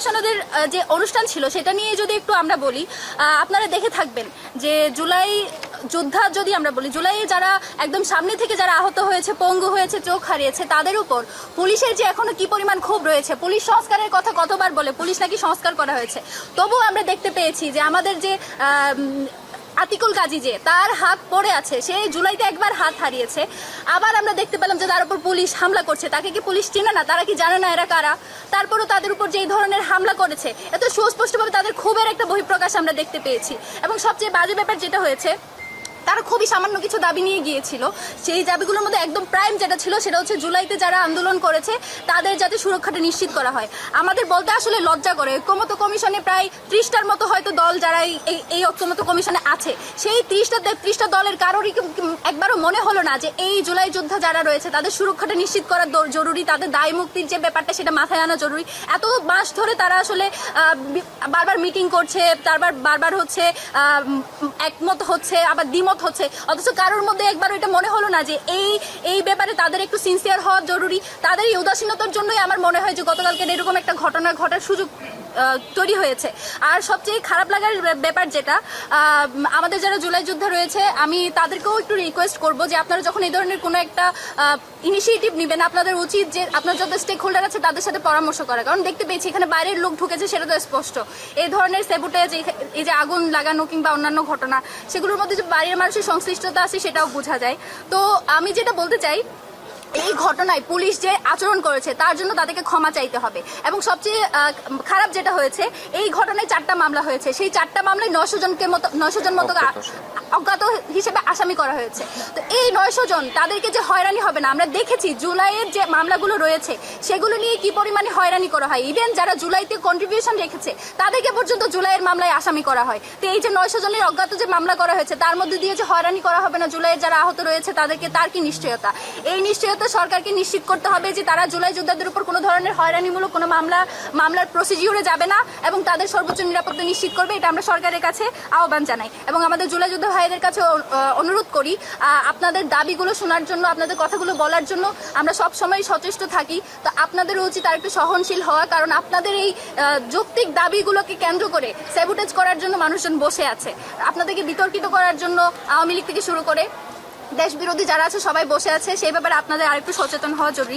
সনদের যে অনুষ্ঠান ছিল সেটা নিয়ে যদি একটু আমরা বলি, আপনারা দেখে থাকবেন যে জুলাই যোদ্ধা যদি আমরা বলি, জুলাই যারা একদম সামনে থেকে যারা আহত হয়েছে, পঙ্গু হয়েছে, চোখ হারিয়েছে, তাদের উপর পুলিশের যে এখনো কি পরিমাণ ক্ষোভ রয়েছে। পুলিশ সংস্কারের কথা কতবার বলে, পুলিশ নাকি সংস্কার করা হয়েছে, তবুও আমরা দেখতে পেয়েছি যে আমাদের যে আতিকুল গাজী যে তার হাত পড়ে আছে, সে জুলাইতে একবার হাত হারিয়েছে, আবার আমরা দেখতে পেলাম যে তার উপর পুলিশ হামলা করছে। তাকে কি পুলিশ চিনে না? তারা কি জানে না এরা কারা? তারপরও তাদের উপর যে এই ধরনের হামলা করেছে, এত সুস্পষ্টভাবে তাদের ক্ষোভের একটা বহিঃপ্রকাশ আমরা দেখতে পেয়েছি। এবং সবচেয়ে বাজে ব্যাপার যেটা হয়েছে, তারা খুবই সামান্য কিছু দাবি নিয়ে গিয়েছিল। সেই দাবিগুলোর মধ্যে একদম প্রাইম যেটা ছিল সেটা হচ্ছে জুলাইতে যারা আন্দোলন করেছে তাদের যাতে সুরক্ষাটা নিশ্চিত করা হয়। আমাদের বলতে আসলে লজ্জা করে, ঐক্যমত্য কমিশনে প্রায় 30টার মতো হয়তো দল যারা এই ঐক্যমত্য কমিশনে আছে, সেই 30টা দলের কারোরই একবারও মনে হলো না যে এই জুলাই যোদ্ধা যারা রয়েছে তাদের সুরক্ষাটা নিশ্চিত করা জরুরি, তাদের দায় মুক্তির যে ব্যাপারটা সেটা মাথায় আনা জরুরি। এত মাস ধরে তারা আসলে বারবার মিটিং করছে, বারবার হচ্ছে একমত হচ্ছে, আবার দ্বিমত হচ্ছে, অথচ কারোর মধ্যে একবার এটা মনে হলো না যে এই ব্যাপারে তাদের একটু সিনসিয়ার হওয়া জরুরি। তাদের এই উদাসীনতার জন্যই আমার মনে হয় যে গতকালকে এরকম একটা ঘটনা ঘটার সুযোগ তৈরি হয়েছে। আর সবচেয়ে খারাপ লাগার ব্যাপার যেটা, আমাদের যারা জুলাই যোদ্ধা রয়েছে, আমি তাদেরকেও একটু রিকোয়েস্ট করব যে আপনারা যখন এই ধরনের কোনো একটা ইনিশিয়েটিভ নেবেন, আপনাদের উচিত যে আপনার যত স্টেক হোল্ডার আছে তাদের সাথে পরামর্শ করা। কারণ দেখতে পেয়েছি এখানে বাইরের লোক ঢুকেছে, সেটা তো স্পষ্ট। এই ধরনের সেবুটেজ, এই যে আগুন লাগানো কিংবা অন্যান্য ঘটনা, সেগুলোর মধ্যে যে বাইরের মানুষের সংশ্লিষ্টতা আছে সেটাও বোঝা যায়। তো আমি যেটা বলতে চাই, এই ঘটনায় পুলিশ যে আচরণ করেছে তার জন্য তাদেরকে ক্ষমা চাইতে হবে। এবং সবচেয়ে খারাপ যেটা হয়েছে, এই ঘটনায় 4টা মামলা হয়েছে, সেই 4টা মামলায় 900 জন মতো অজ্ঞাত হিসেবে আসামি করা হয়েছে। তো এই 900 জন তাদেরকে যে হয়রানি হবে না, আমরা দেখেছি জুলাইয়ের যে মামলাগুলো রয়েছে সেগুলো নিয়ে কি পরিমাণে হয়রানি করা হয়। ইভেন যারা জুলাইতে কন্ট্রিবিউশন রেখেছে তাদেরকে পর্যন্ত জুলাইয়ের মামলায় আসামি করা হয়। তো এই যে 900 জনের অজ্ঞাত যে মামলা করা হয়েছে তার মধ্যে দিয়ে যে হয়রানি করা হবে না জুলাইয়ের যারা আহত রয়েছে তাদেরকে, তার কি নিশ্চয়তা? এই নিশ্চয়তা সরকারকে নিশ্চিত করতে হবে যে তারা জুলাই যোদ্ধাদের উপর কোনো ধরনের হয়রানিমূলক কোনো মামলার প্রসিডিউরে যাবে না এবং তাদের সর্বোচ্চ নিরাপত্তা নিশ্চিত করবে। এটা আমরা সরকারের কাছে আহ্বান জানাই এবং আমাদের জুলাই যোদ্ধা ভাইদের কাছে অনুরোধ করি আপনাদের দাবিগুলো শোনার জন্য, আপনাদের কথাগুলো বলার জন্য আমরা সব সময় সচেষ্ট থাকি। তো আপনাদের উচিত আর একটু সহনশীল হওয়া, কারণ আপনাদের এই যৌক্তিক দাবিগুলোকে কেন্দ্র করে স্যাবোটেজ করার জন্য মানুষজন বসে আছে। আপনাদেরকে বিতর্কিত করার জন্য আওয়ামী লীগ থেকে শুরু করে দেশ বিরোধী যারা আছে সবাই বসে আছে। সেই ব্যাপারে আপনাদের আরেকটু সচেতন হওয়া জরুরি।